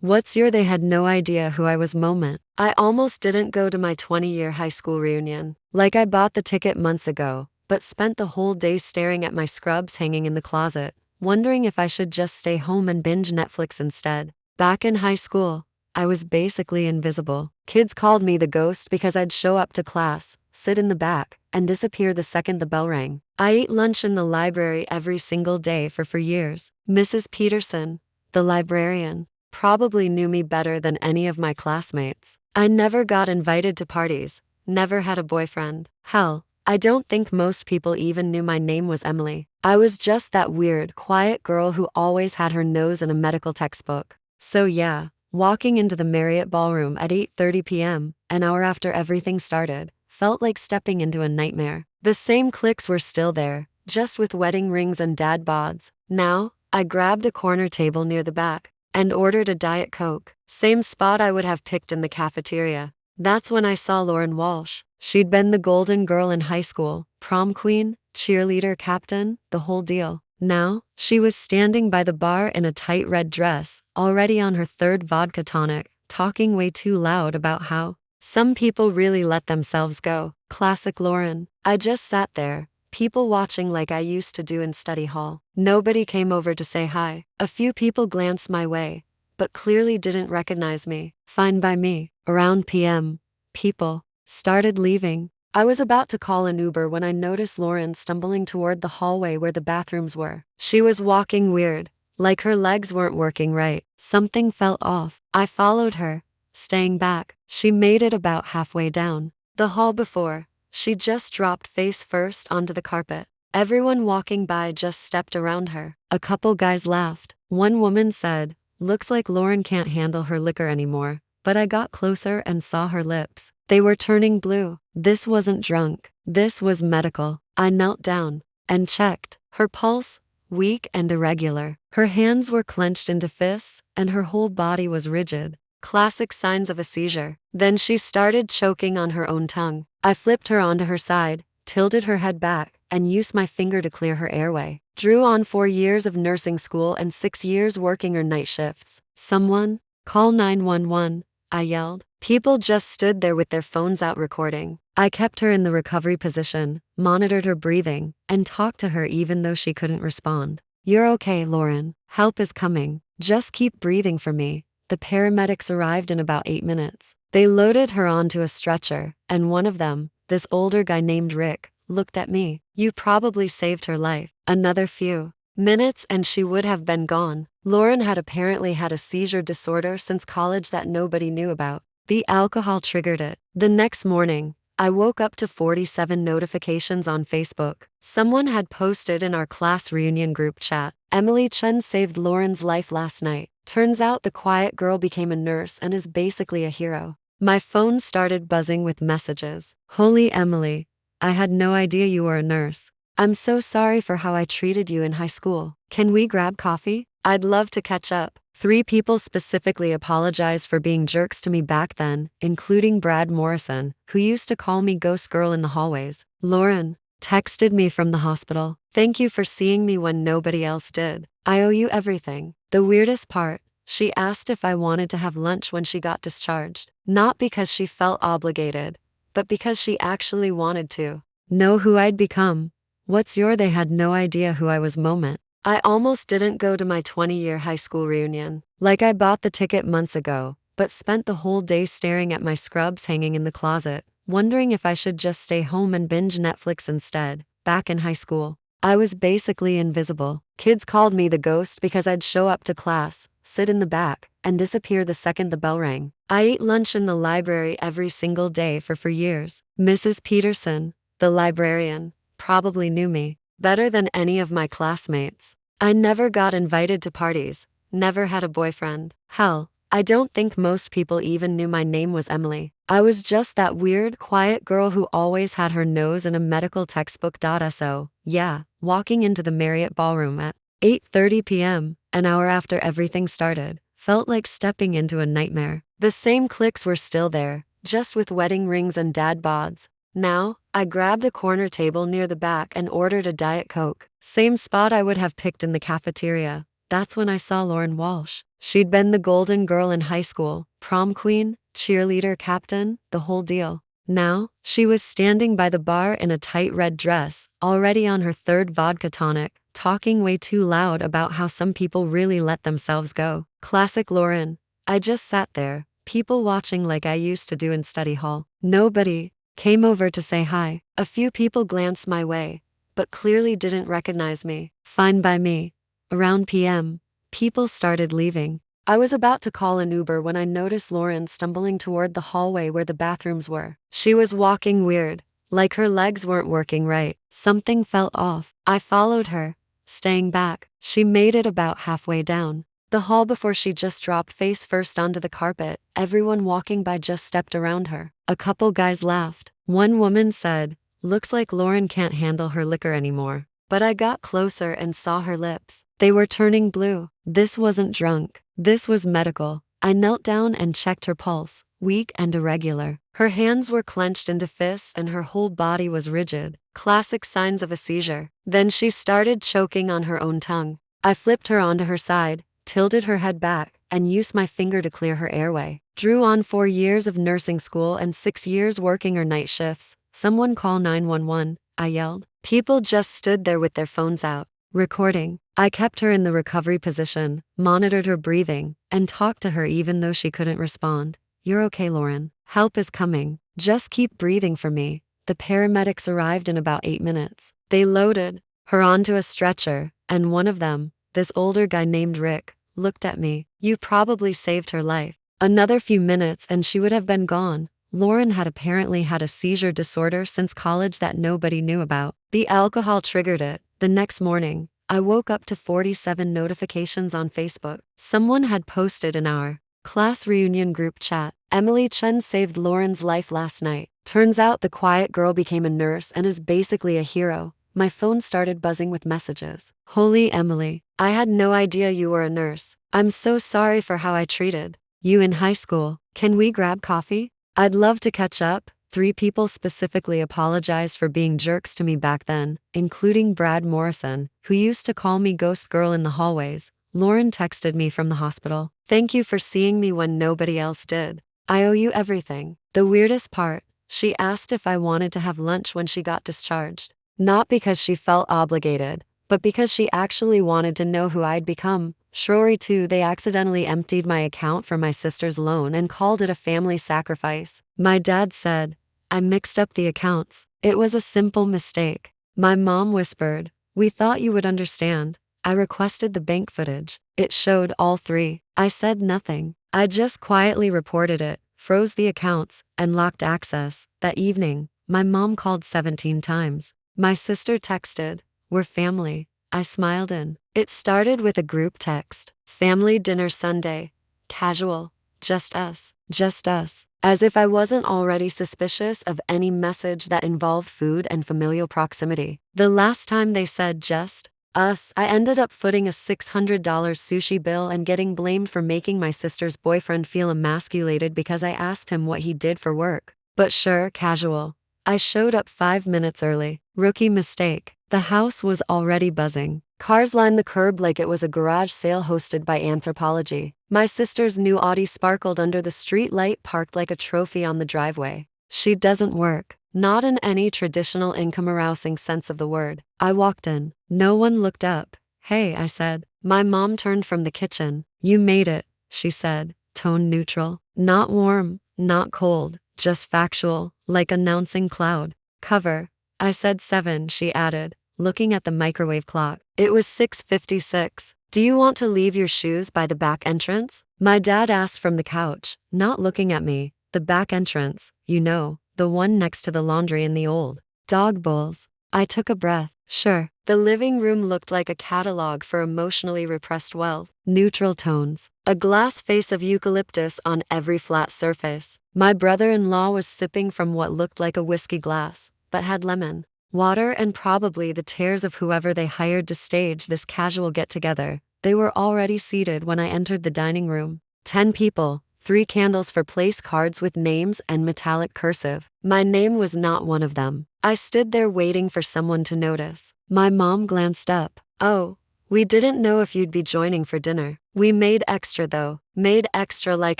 What's your they had no idea who I was moment? I almost didn't go to my 20-year high school reunion. Like I bought the ticket months ago, but spent the whole day staring at my scrubs hanging in the closet, wondering if I should just stay home and binge Netflix instead. Back in high school, I was basically invisible. Kids called me the ghost because I'd show up to class, sit in the back, and disappear the second the bell rang. I ate lunch in the library every single day for years. Mrs. Peterson, the librarian, probably knew me better than any of my classmates. I never got invited to parties, never had a boyfriend. Hell, I don't think most people even knew my name was Emily. I was just that weird, quiet girl who always had her nose in a medical textbook. So yeah, walking into the Marriott ballroom at 8:30 p.m., an hour after everything started, felt like stepping into a nightmare. The same cliques were still there, just with wedding rings and dad bods. Now, I grabbed a corner table near the back and ordered a Diet Coke. Same spot I would have picked in the cafeteria. That's when I saw Lauren Walsh. She'd been the golden girl in high school, prom queen, cheerleader captain, the whole deal. Now, she was standing by the bar in a tight red dress, already on her third vodka tonic, talking way too loud about how some people really let themselves go. Classic Lauren. I just sat there, people watching like I used to do in study hall. Nobody came over to say hi. A few people glanced my way, but clearly didn't recognize me. Fine by me. Around p.m., people started leaving. I was about to call an Uber when I noticed Lauren stumbling toward the hallway where the bathrooms were. She was walking weird, like her legs weren't working right. Something felt off. I followed her, staying back. She made it about halfway down the hall before she just dropped face first onto the carpet. Everyone walking by just stepped around her. A couple guys laughed. One woman said, "Looks like Lauren can't handle her liquor anymore." But I got closer and saw her lips. They were turning blue. This wasn't drunk. This was medical. I knelt down and checked. Her pulse, weak and irregular. Her hands were clenched into fists, and her whole body was rigid. Classic signs of a seizure. Then she started choking on her own tongue. I flipped her onto her side, tilted her head back, and used my finger to clear her airway. Drew on 4 years of nursing school and 6 years working her night shifts. "Someone, call 911, I yelled. People just stood there with their phones out recording. I kept her in the recovery position, monitored her breathing, and talked to her even though she couldn't respond. "You're okay, Lauren. Help is coming. Just keep breathing for me." The paramedics arrived in about 8 minutes. They loaded her onto a stretcher, and one of them, this older guy named Rick, looked at me. "You probably saved her life." Another few minutes and she would have been gone. Lauren had apparently had a seizure disorder since college that nobody knew about. The alcohol triggered it. The next morning, I woke up to 47 notifications on Facebook. Someone had posted in our class reunion group chat, "Emily Chen saved Lauren's life last night. Turns out the quiet girl became a nurse and is basically a hero." My phone started buzzing with messages. "Holy Emily, I had no idea you were a nurse. I'm so sorry for how I treated you in high school. Can we grab coffee? I'd love to catch up." 3 people specifically apologized for being jerks to me back then, including Brad Morrison, who used to call me Ghost Girl in the hallways. Lauren texted me from the hospital. "Thank you for seeing me when nobody else did. I owe you everything." The weirdest part, she asked if I wanted to have lunch when she got discharged. Not because she felt obligated, but because she actually wanted to know who I'd become. What's your they had no idea who I was moment? I almost didn't go to my 20-year high school reunion. Like I bought the ticket months ago, but spent the whole day staring at my scrubs hanging in the closet, wondering if I should just stay home and binge Netflix instead. Back in high school, I was basically invisible. Kids called me the ghost because I'd show up to class, sit in the back, and disappear the second the bell rang. I ate lunch in the library every single day for years. Mrs. Peterson, the librarian, probably knew me better than any of my classmates. I never got invited to parties, never had a boyfriend. Hell, I don't think most people even knew my name was Emily. I was just that weird, quiet girl who always had her nose in a medical textbook. So, yeah, walking into the Marriott ballroom at 8:30 p.m., an hour after everything started, felt like stepping into a nightmare. The same cliques were still there, just with wedding rings and dad bods. Now, I grabbed a corner table near the back and ordered a Diet Coke. Same spot I would have picked in the cafeteria. That's when I saw Lauren Walsh. She'd been the golden girl in high school, prom queen, cheerleader captain, the whole deal. Now, she was standing by the bar in a tight red dress, already on her third vodka tonic, talking way too loud about how some people really let themselves go. Classic Lauren. I just sat there, people watching like I used to do in study hall. Nobody came over to say hi. A few people glanced my way, but clearly didn't recognize me. Fine by me. Around PM, people started leaving. I was about to call an Uber when I noticed Lauren stumbling toward the hallway where the bathrooms were. She was walking weird, like her legs weren't working right. Something felt off. I followed her, staying back. She made it about halfway down the hall before she just dropped face first onto the carpet. Everyone walking by just stepped around her. A couple guys laughed. One woman said, "Looks like Lauren can't handle her liquor anymore." But I got closer and saw her lips. They were turning blue. This wasn't drunk. This was medical. I knelt down and checked her pulse, weak and irregular. Her hands were clenched into fists and her whole body was rigid. Classic signs of a seizure. Then she started choking on her own tongue. I flipped her onto her side, tilted her head back, and used my finger to clear her airway. Drew on 4 years of nursing school and 6 years working her night shifts. "Someone call 911, I yelled. People just stood there with their phones out, recording. I kept her in the recovery position, monitored her breathing, and talked to her even though she couldn't respond. "You're okay, Lauren. Help is coming. Just keep breathing for me." The paramedics arrived in about 8 minutes. They loaded her onto a stretcher, and one of them, this older guy named Rick, looked at me. "You probably saved her life." Another few minutes and she would have been gone. Lauren had apparently had a seizure disorder since college that nobody knew about. The alcohol triggered it. The next morning, I woke up to 47 notifications on Facebook. Someone had posted in our class reunion group chat, "Emily Chen saved Lauren's life last night. Turns out the quiet girl became a nurse and is basically a hero." My phone started buzzing with messages. "Holy Emily, I had no idea you were a nurse. I'm so sorry for how I treated you in high school. Can we grab coffee? I'd love to catch up." 3 people specifically apologized for being jerks to me back then, including Brad Morrison, who used to call me Ghost Girl in the hallways. Lauren texted me from the hospital. "Thank you for seeing me when nobody else did. I owe you everything." The weirdest part, she asked if I wanted to have lunch when she got discharged. Not because she felt obligated, but because she actually wanted to know who I'd become. Shrory too, they accidentally emptied my account for my sister's loan and called it a family sacrifice. My dad said, "I mixed up the accounts. It was a simple mistake." My mom whispered, "We thought you would understand." I requested the bank footage. It showed all 3. I said nothing. I just quietly reported it, froze the accounts, and locked access. That evening, my mom called 17 times. My sister texted, "We're family." I smiled in. It started with a group text. "Family dinner Sunday. Casual. Just us. Just us." As if I wasn't already suspicious of any message that involved food and familial proximity. The last time they said just us, I ended up footing a $600 sushi bill and getting blamed for making my sister's boyfriend feel emasculated because I asked him what he did for work. But sure, casual. I showed up 5 minutes early. Rookie mistake. The house was already buzzing. Cars lined the curb like it was a garage sale hosted by Anthropology. My sister's new Audi sparkled under the street light parked like a trophy on the driveway. She doesn't work. Not in any traditional income-arousing sense of the word. I walked in. No one looked up. "Hey," I said. My mom turned from the kitchen. "You made it," she said, tone neutral. Not warm, not cold, just factual, like announcing cloud cover. I said 7, she added, looking at the microwave clock. It was 6:56. "Do you want to leave your shoes by the back entrance?" My dad asked from the couch, not looking at me. "The back entrance, you know, the one next to the laundry in the old dog bowls." I took a breath. Sure. The living room looked like a catalog for emotionally repressed wealth. Neutral tones. A glass vase of eucalyptus on every flat surface. My brother-in-law was sipping from what looked like a whiskey glass, but had lemon water and probably the tears of whoever they hired to stage this casual get-together. They were already seated when I entered the dining room. 10 people, 3 candles for place cards with names and metallic cursive. My name was not one of them. I stood there waiting for someone to notice. My mom glanced up. "Oh, We didn't know if you'd be joining for dinner. We made extra though. Made extra like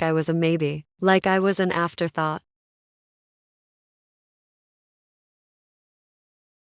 I was a maybe. Like I was an afterthought.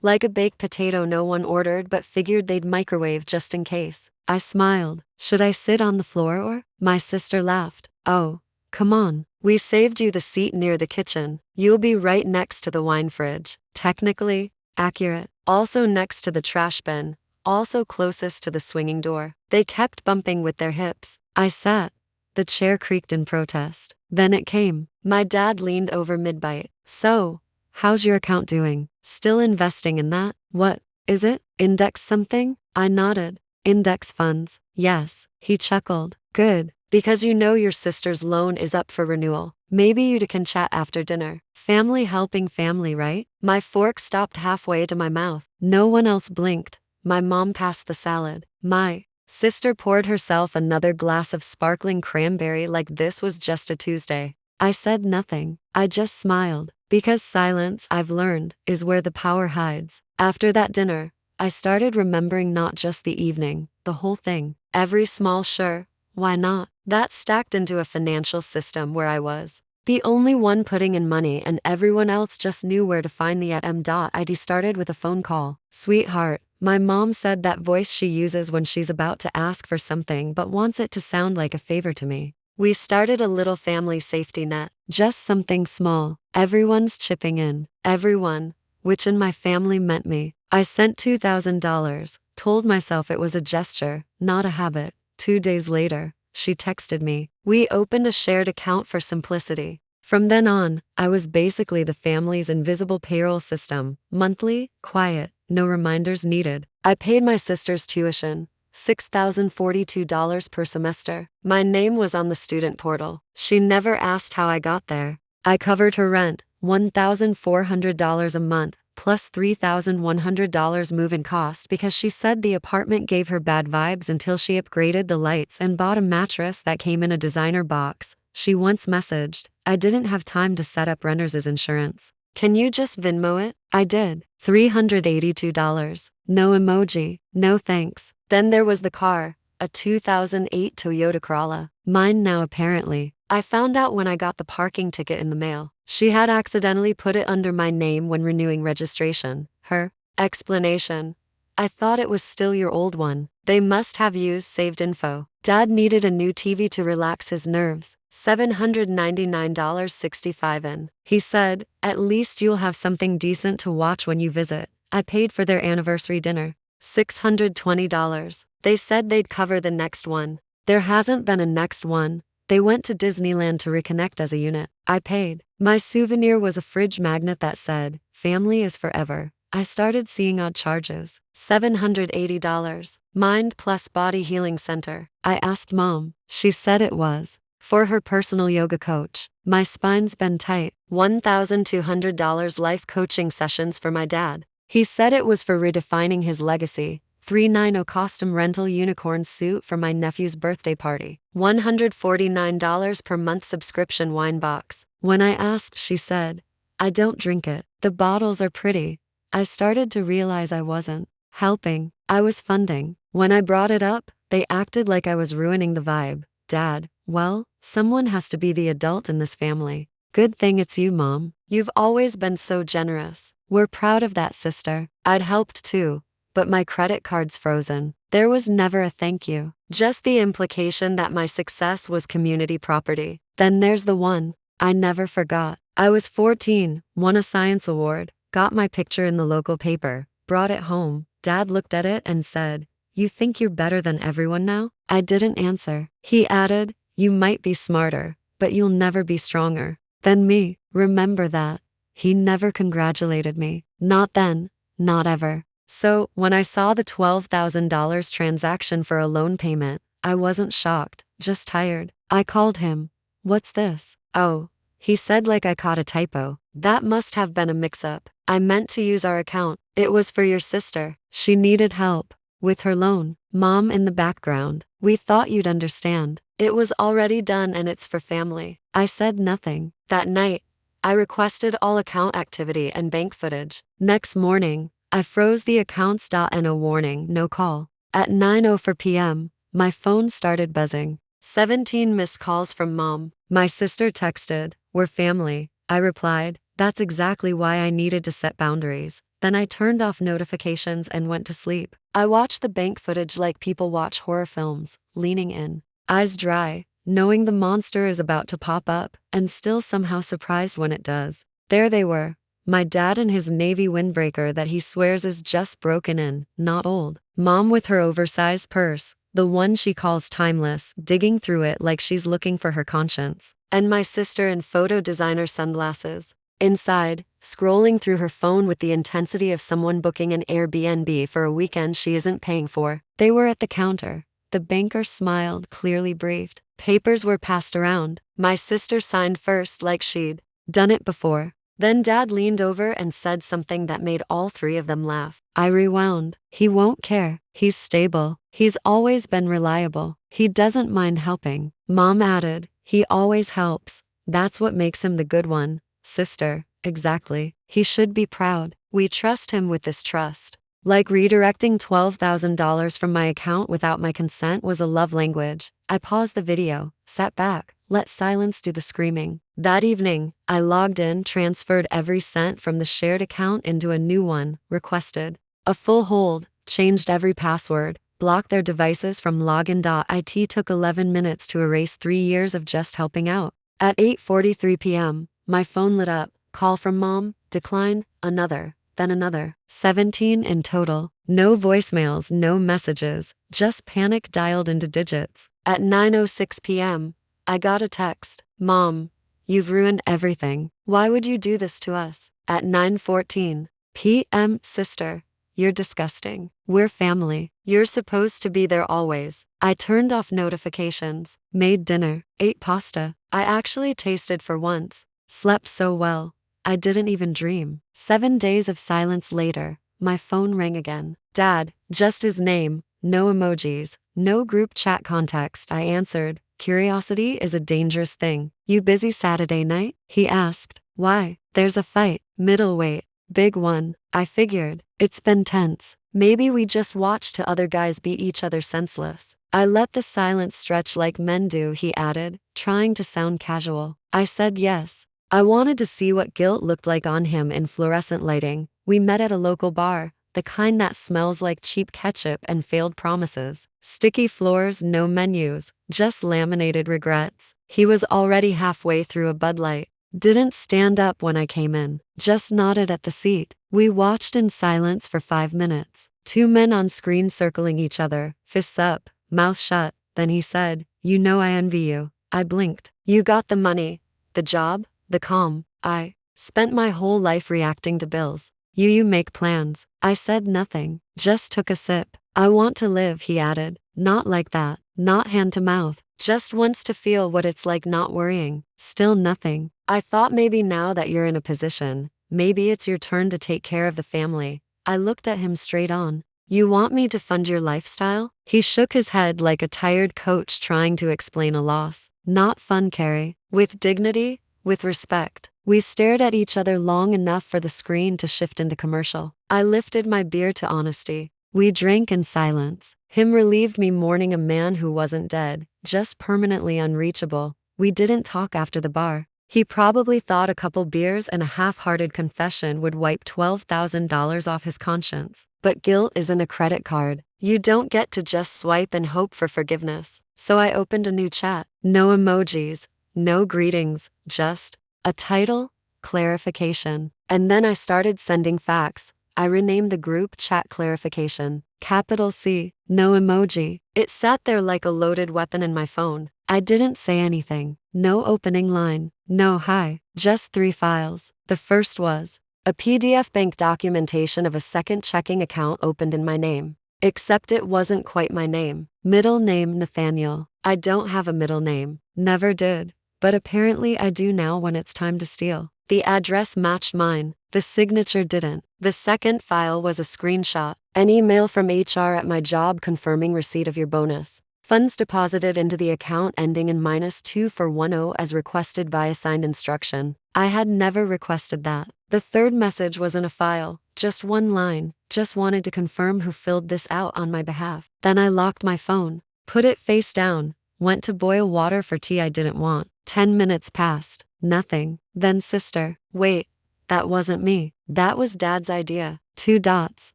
Like a baked potato no one ordered but figured they'd microwave just in case. I smiled. Should I sit on the floor or? My sister laughed. Oh, come on. We saved you the seat near the kitchen. You'll be right next to the wine fridge. Technically, accurate. Also next to the trash bin. Also closest to the swinging door. They kept bumping with their hips. I sat. The chair creaked in protest. Then it came. My dad leaned over mid-bite. So, how's your account doing? Still investing in that? What is it? Index something? I nodded. Index funds. Yes. He chuckled. Good. Because you know your sister's loan is up for renewal. Maybe you two can chat after dinner. Family helping family, right? My fork stopped halfway to my mouth. No one else blinked. My mom passed the salad. My sister poured herself another glass of sparkling cranberry like this was just a Tuesday. I said nothing. I just smiled. Because silence, I've learned, is where the power hides. After that dinner, I started remembering not just the evening, the whole thing. Every small sure, why not? That stacked into a financial system where I was the only one putting in money and everyone else just knew where to find the @m.id. Started with a phone call. Sweetheart, my mom said that voice she uses when she's about to ask for something but wants it to sound like a favor to me. We started a little family safety net. Just something small. Everyone's chipping in. Everyone, which in my family meant me. I sent $2,000, told myself it was a gesture, not a habit. 2 days later, she texted me. We opened a shared account for simplicity. From then on, I was basically the family's invisible payroll system. Monthly, quiet, no reminders needed. I paid my sister's tuition. $6,042 per semester. My name was on the student portal. She never asked how I got there. I covered her rent, $1,400 a month, plus $3,100 move-in cost because she said the apartment gave her bad vibes until she upgraded the lights and bought a mattress that came in a designer box. She once messaged, I didn't have time to set up renter's insurance. Can you just Venmo it? I did. $382. No emoji. No thanks. Then there was the car, a 2008 Toyota Corolla. Mine now apparently. I found out when I got the parking ticket in the mail. She had accidentally put it under my name when renewing registration. Her explanation. I thought it was still your old one. They must have used saved info. Dad needed a new TV to relax his nerves. $799.65 in. He said, at least you'll have something decent to watch when you visit. I paid for their anniversary dinner. $620. They said they'd cover the next one. There hasn't been a next one. They went to Disneyland to reconnect as a unit. I paid. My souvenir was a fridge magnet that said, family is forever. I started seeing odd charges. $780. Mind plus body healing center. I asked mom. She said it was for her personal yoga coach. My spine's been tight. $1,200 life coaching sessions for my dad. He said it was for redefining his legacy. $390 costume rental unicorn suit for my nephew's birthday party. $149 per month subscription wine box. When I asked, she said, I don't drink it. The bottles are pretty. I started to realize I wasn't helping. I was funding. When I brought it up, they acted like I was ruining the vibe. Dad, well, someone has to be the adult in this family. Good thing it's you, Mom. You've always been so generous. We're proud of that, sister. I'd helped too, but my credit card's frozen. There was never a thank you. Just the implication that my success was community property. Then there's the one I never forgot. I was 14, won a science award, got my picture in the local paper, brought it home. Dad looked at it and said, you think you're better than everyone now? I didn't answer. He added, you might be smarter, but you'll never be stronger than me. Remember that. He never congratulated me. Not then, not ever. So, when I saw the $12,000 transaction for a loan payment, I wasn't shocked, just tired. I called him. What's this? Oh, he said like I caught a typo. That must have been a mix-up. I meant to use our account. It was for your sister. She needed help with her loan. Mom in the background. We thought you'd understand. It was already done and it's for family. I said nothing. That night, I requested all account activity and bank footage. Next morning, I froze the accounts. And a warning, no call. At 9:04 p.m., my phone started buzzing. 17 missed calls from mom. My sister texted, "We're family." I replied, "That's exactly why I needed to set boundaries." Then I turned off notifications and went to sleep. I watched the bank footage like people watch horror films, leaning in, eyes dry, knowing the monster is about to pop up, and still somehow surprised when it does. There they were. My dad in his navy windbreaker that he swears is just broken in, not old. Mom with her oversized purse, the one she calls timeless, digging through it like she's looking for her conscience. And my sister in photo designer sunglasses. Inside, scrolling through her phone with the intensity of someone booking an Airbnb for a weekend she isn't paying for. They were at the counter. The banker smiled, clearly briefed. Papers were passed around. My sister signed first like she'd done it before. Then Dad leaned over and said something that made all three of them laugh. I rewound. He won't care. He's stable. He's always been reliable. He doesn't mind helping. Mom added, he always helps. That's what makes him the good one. Sister, exactly. He should be proud. We trust him with this trust. Like redirecting $12,000 from my account without my consent was a love language. I paused the video, sat back, let silence do the screaming. That evening, I logged in, transferred every cent from the shared account into a new one, requested a full hold, changed every password, blocked their devices from login.it. Took 11 minutes to erase 3 years of just helping out. At 8:43 p.m., my phone lit up. Call from mom, decline, another, then another. 17 in total. No voicemails, no messages, just panic dialed into digits. At 9:06 p.m., I got a text. Mom, you've ruined everything. Why would you do this to us? At 9:14 p.m., sister, you're disgusting. We're family. You're supposed to be there always. I turned off notifications, made dinner, ate pasta. I actually tasted for once. Slept so well, I didn't even dream. 7 days of silence later, my phone rang again. Dad, just his name, no emojis, no group chat context. I answered. Curiosity is a dangerous thing. You busy Saturday night? He asked. Why? There's a fight. Middleweight. Big one. I figured. It's been tense. Maybe we just watched two other guys beat each other senseless. I let the silence stretch like men do, he added, trying to sound casual. I said yes. I wanted to see what guilt looked like on him in fluorescent lighting. We met at a local bar, the kind that smells like cheap ketchup and failed promises. Sticky floors, no menus, just laminated regrets. He was already halfway through a Bud Light. Didn't stand up when I came in, just nodded at the seat. We watched in silence for 5 minutes. 2 men on screen circling each other, fists up, mouth shut. Then he said, "You know I envy you." I blinked. You got the money, the job, the calm. I spent my whole life reacting to bills. You make plans. I said nothing, just took a sip. I want to live, he added. Not like that, not hand to mouth. Just wants to feel what it's like not worrying. Still nothing. I thought maybe now that you're in a position, maybe it's your turn to take care of the family. I looked at him straight on. You want me to fund your lifestyle? He shook his head like a tired coach trying to explain a loss. Not fun, Carrie. With dignity, with respect. We stared at each other long enough for the screen to shift into commercial. I lifted my beer to honesty. We drank in silence. Him relieved me mourning a man who wasn't dead, just permanently unreachable. We didn't talk after the bar. He probably thought a couple beers and a half-hearted confession would wipe $12,000 off his conscience. But guilt isn't a credit card. You don't get to just swipe and hope for forgiveness. So I opened a new chat. No emojis, no greetings, just a title, clarification. And then I started sending facts. I renamed the group chat clarification. Capital C, no emoji. It sat there like a loaded weapon in my phone. I didn't say anything. No opening line. No hi. Just 3 files. The first was a PDF bank documentation of a second checking account opened in my name. Except it wasn't quite my name. Middle name Nathaniel. I don't have a middle name. Never did. But apparently I do now when it's time to steal. The address matched mine. The signature didn't. The second file was a screenshot. An email from HR at my job confirming receipt of your bonus. Funds deposited into the account ending in -2410 as requested via signed instruction. I had never requested that. The third message was in a file, just one line, just wanted to confirm who filled this out on my behalf. Then I locked my phone, put it face down, went to boil water for tea I didn't want. 10 minutes passed, nothing. Then sister, wait, that wasn't me. That was Dad's idea. 2 dots,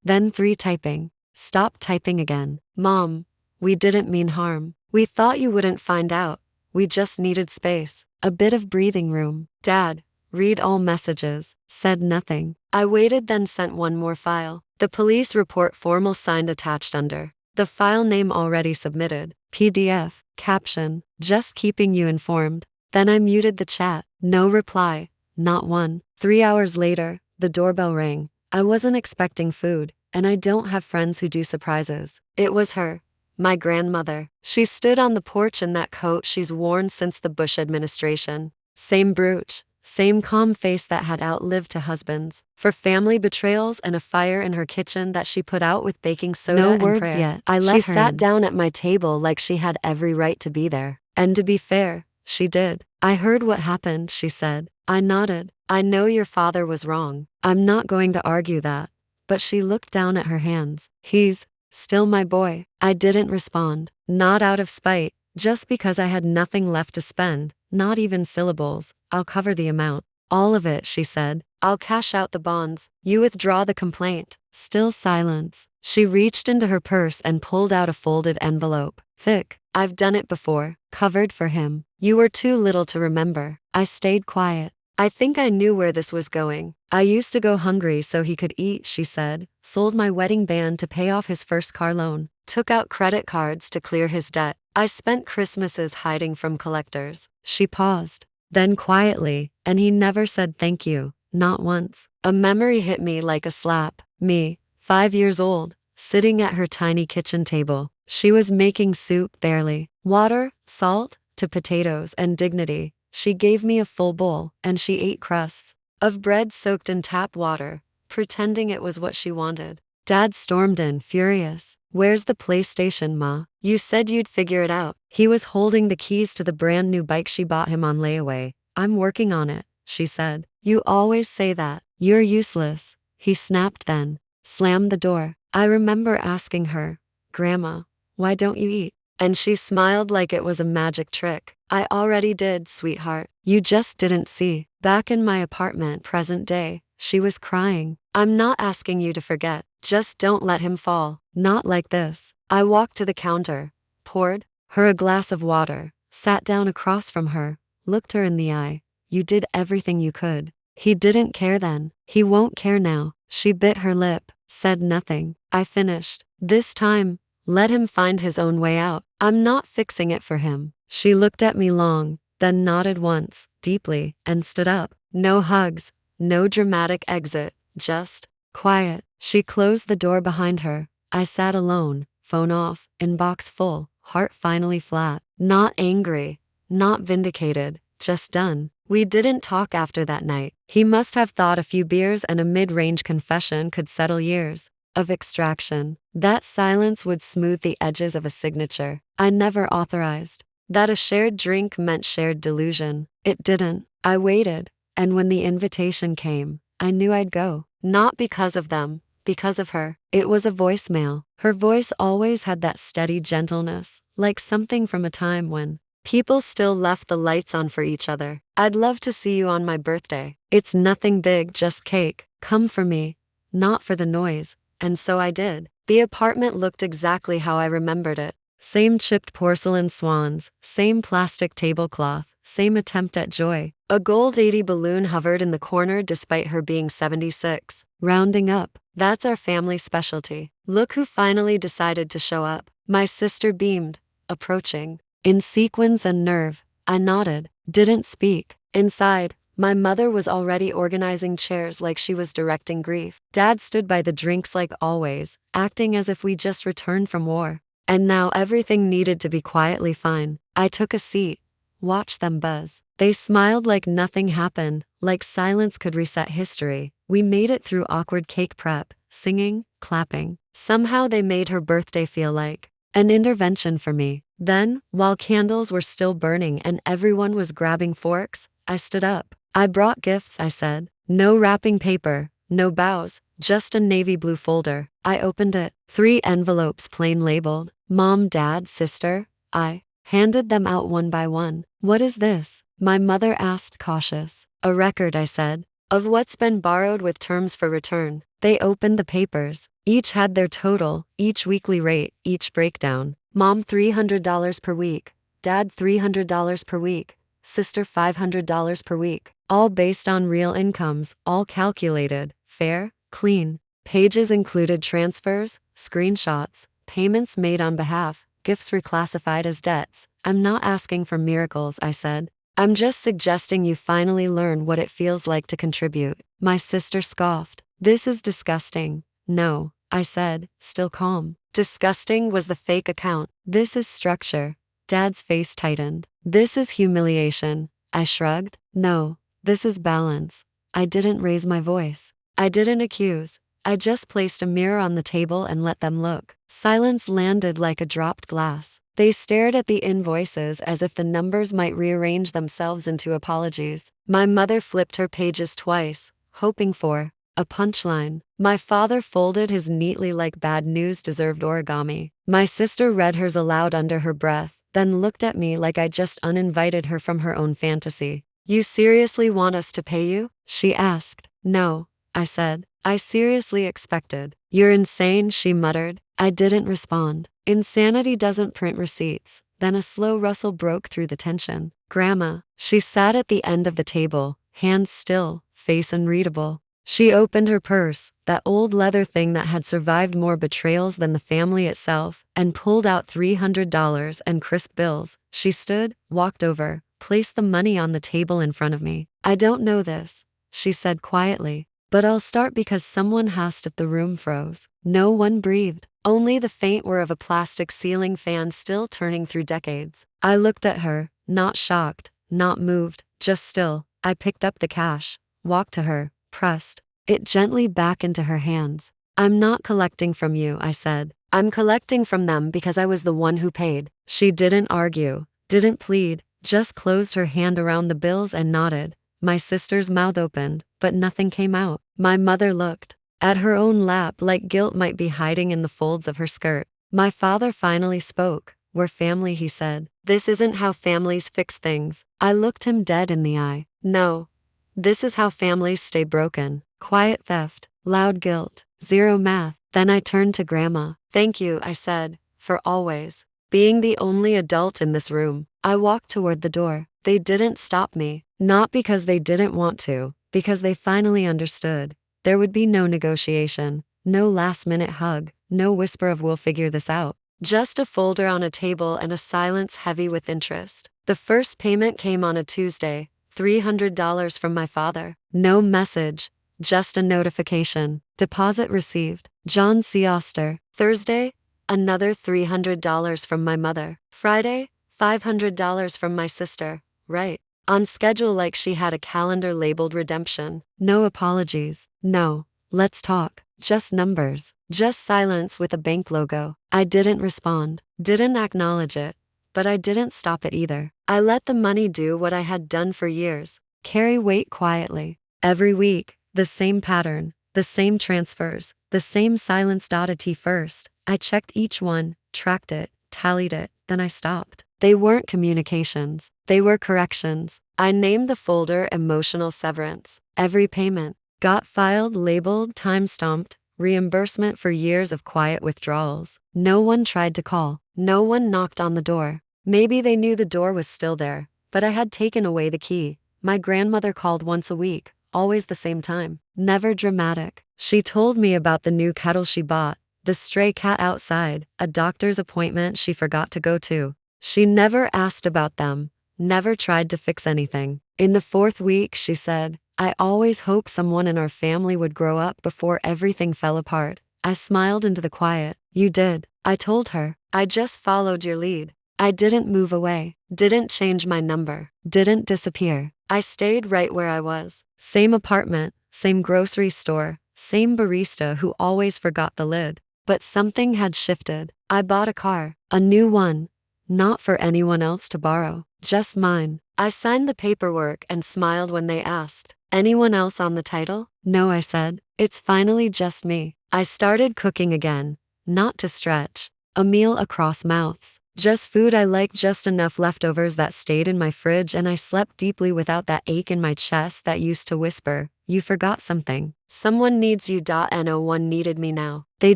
then 3 typing. Stop typing again. Mom, we didn't mean harm. We thought you wouldn't find out. We just needed space, a bit of breathing room. Dad, read all messages, said nothing. I waited, then sent one more file. The police report formal signed attached under. The file name already submitted. PDF, caption, just keeping you informed. Then I muted the chat. No reply, not one. 3 hours later, the doorbell rang. I wasn't expecting food, and I don't have friends who do surprises. It was her. My grandmother. She stood on the porch in that coat she's worn since the Bush administration. Same brooch, same calm face that had outlived two husbands. For family betrayals and a fire in her kitchen that she put out with baking soda No and words prayer. yet. I let She her sat in. down at my table like she had every right to be there. And to be fair, she did. I heard what happened, she said. I nodded. I know your father was wrong. I'm not going to argue that. But she looked down at her hands. He's still my boy. I didn't respond. Not out of spite, just because I had nothing left to spend, not even syllables. I'll cover the amount. All of it, she said. I'll cash out the bonds. You withdraw the complaint. Still silence. She reached into her purse and pulled out a folded envelope. Thick. I've done it before. Covered for him. You were too little to remember. I stayed quiet. I think I knew where this was going. I used to go hungry so he could eat, she said. Sold my wedding band to pay off his first car loan. Took out credit cards to clear his debt. I spent Christmases hiding from collectors. She paused. Then quietly, and he never said thank you. Not once. A memory hit me like a slap. Me, 5 years old, sitting at her tiny kitchen table. She was making soup barely. Water, salt, to potatoes and dignity. She gave me a full bowl, and she ate crusts of bread soaked in tap water, pretending it was what she wanted. Dad stormed in, furious. Where's the PlayStation, Ma? You said you'd figure it out. He was holding the keys to the brand new bike she bought him on layaway. I'm working on it, she said. You always say that. You're useless. He snapped then, slammed the door. I remember asking her, Grandma, why don't you eat? And she smiled like it was a magic trick. I already did, sweetheart. You just didn't see. Back in my apartment, present day, she was crying. I'm not asking you to forget. Just don't let him fall. Not like this. I walked to the counter, poured her a glass of water, sat down across from her, looked her in the eye. You did everything you could. He didn't care then. He won't care now. She bit her lip, said nothing. I finished. This time, let him find his own way out. I'm not fixing it for him. She looked at me long, then nodded once, deeply, and stood up. No hugs, no dramatic exit, just quiet. She closed the door behind her. I sat alone, phone off, inbox full, heart finally flat. Not angry, not vindicated, just done. We didn't talk after that night. He must have thought a few beers and a mid-range confession could settle years of extraction. That silence would smooth the edges of a signature I never authorized. That a shared drink meant shared delusion. It didn't. I waited, and when the invitation came, I knew I'd go. Not because of them, because of her. It was a voicemail. Her voice always had that steady gentleness, like something from a time when people still left the lights on for each other. I'd love to see you on my birthday. It's nothing big, just cake. Come for me, not for the noise. And so I did. The apartment looked exactly how I remembered it. Same chipped porcelain swans, same plastic tablecloth, same attempt at joy. A gold 80 balloon hovered in the corner despite her being 76. Rounding up, that's our family specialty. Look who finally decided to show up. My sister beamed, approaching. In sequins and nerve, I nodded, didn't speak. Inside, my mother was already organizing chairs like she was directing grief. Dad stood by the drinks like always, acting as if we just returned from war. And now everything needed to be quietly fine. I took a seat, watched them buzz. They smiled like nothing happened, like silence could reset history. We made it through awkward cake prep, singing, clapping. Somehow they made her birthday feel like an intervention for me. Then, while candles were still burning and everyone was grabbing forks, I stood up. I brought gifts, I said. No wrapping paper, no bows, just a navy blue folder. I opened it. 3 envelopes plain labeled. Mom, Dad, Sister. I handed them out one by one. What is this? My mother asked, cautious. A record, I said, of what's been borrowed with terms for return. They opened the papers. Each had their total, each weekly rate, each breakdown. Mom $300 per week. Dad $300 per week. Sister $500 per week. All based on real incomes, all calculated, fair, clean. Pages included transfers, screenshots, payments made on behalf, gifts reclassified as debts. I'm not asking for miracles, I said. I'm just suggesting you finally learn what it feels like to contribute. My sister scoffed. This is disgusting. No, I said, still calm. Disgusting was the fake account. This is structure. Dad's face tightened. This is humiliation. I shrugged. No, this is balance. I didn't raise my voice. I didn't accuse. I just placed a mirror on the table and let them look. Silence landed like a dropped glass. They stared at the invoices as if the numbers might rearrange themselves into apologies. My mother flipped her pages twice, hoping for a punchline. My father folded his neatly like bad news deserved origami. My sister read hers aloud under her breath, then looked at me like I just uninvited her from her own fantasy. You seriously want us to pay you? She asked. No, I said. I seriously expected. You're insane, she muttered. I didn't respond. Insanity doesn't print receipts. Then a slow rustle broke through the tension. Grandma. She sat at the end of the table, hands still, face unreadable. She opened her purse, that old leather thing that had survived more betrayals than the family itself, and pulled out $300 and crisp bills. She stood, walked over, placed the money on the table in front of me. I don't know this, she said quietly, but I'll start because someone has to. The room froze. No one breathed. Only the faint whir of a plastic ceiling fan still turning through decades. I looked at her, not shocked, not moved, just still. I picked up the cash, walked to her, pressed it gently back into her hands. I'm not collecting from you, I said. I'm collecting from them because I was the one who paid. She didn't argue, didn't plead, just closed her hand around the bills and nodded. My sister's mouth opened, but nothing came out. My mother looked at her own lap like guilt might be hiding in the folds of her skirt. My father finally spoke. We're family, he said. This isn't how families fix things. I looked him dead in the eye. No. This is how families stay broken. Quiet theft, loud guilt, zero math. Then I turned to Grandma. Thank you, I said, for always being the only adult in this room. I walked toward the door. They didn't stop me. Not because they didn't want to, because they finally understood. There would be no negotiation, no last-minute hug, no whisper of we'll figure this out. Just a folder on a table and a silence heavy with interest. The first payment came on a Tuesday, $300 from my father. No message, just a notification. Deposit received. John C. Oster. Thursday, another $300 from my mother. Friday, $500 from my sister. Right. On schedule like she had a calendar labeled redemption. No apologies. No. Let's talk. Just numbers. Just silence with a bank logo. I didn't respond. Didn't acknowledge it. But I didn't stop it either. I let the money do what I had done for years. Carry weight quietly. Every week, the same pattern. The same transfers. The same silenced oddity first. I checked each one, tracked it, tallied it, then I stopped. They weren't communications. They were corrections. I named the folder emotional severance. Every payment got filed, labeled, time-stamped, reimbursement for years of quiet withdrawals. No one tried to call. No one knocked on the door. Maybe they knew the door was still there, but I had taken away the key. My grandmother called once a week, always the same time. Never dramatic. She told me about the new kettle she bought, the stray cat outside, a doctor's appointment she forgot to go to. She never asked about them, never tried to fix anything. In the 4th week, she said, I always hoped someone in our family would grow up before everything fell apart. I smiled into the quiet. You did, I told her. I just followed your lead. I didn't move away, didn't change my number, didn't disappear. I stayed right where I was. Same apartment, same grocery store, same barista who always forgot the lid. But something had shifted. I bought a car, a new one. not for anyone else to borrow, just mine. I signed the paperwork and smiled when they asked, "Anyone else on the title?" "No," I said. "It's finally just me." I started cooking again, not to stretch. A meal across mouths. Just food I liked, just enough leftovers that stayed in my fridge, and I slept deeply without that ache in my chest that used to whisper, "You forgot something." Someone needs you. No one needed me now. They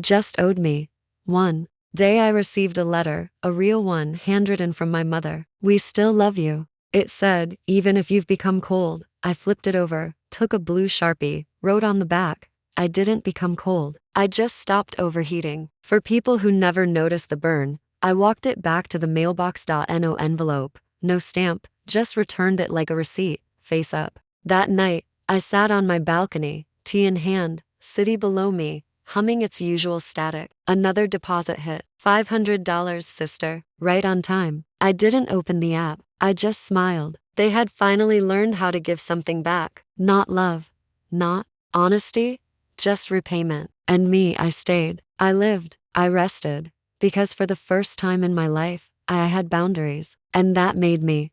just owed me. One day I received a letter, a real one, handwritten from my mother. "We still love you," it said, "even if you've become cold." I flipped it over, took a blue Sharpie, wrote on the back, "I didn't become cold. I just stopped overheating." For people who never noticed the burn, I walked it back to the mailbox. No envelope, no stamp, just returned it like a receipt, face up. That night, I sat on my balcony, tea in hand, city below me, humming its usual static. Another deposit hit. $500, sister. Right on time. I didn't open the app. I just smiled. They had finally learned how to give something back. Not love. Not honesty. Just repayment. And me, I stayed. I lived. I rested. Because for the first time in my life, I had boundaries. And that made me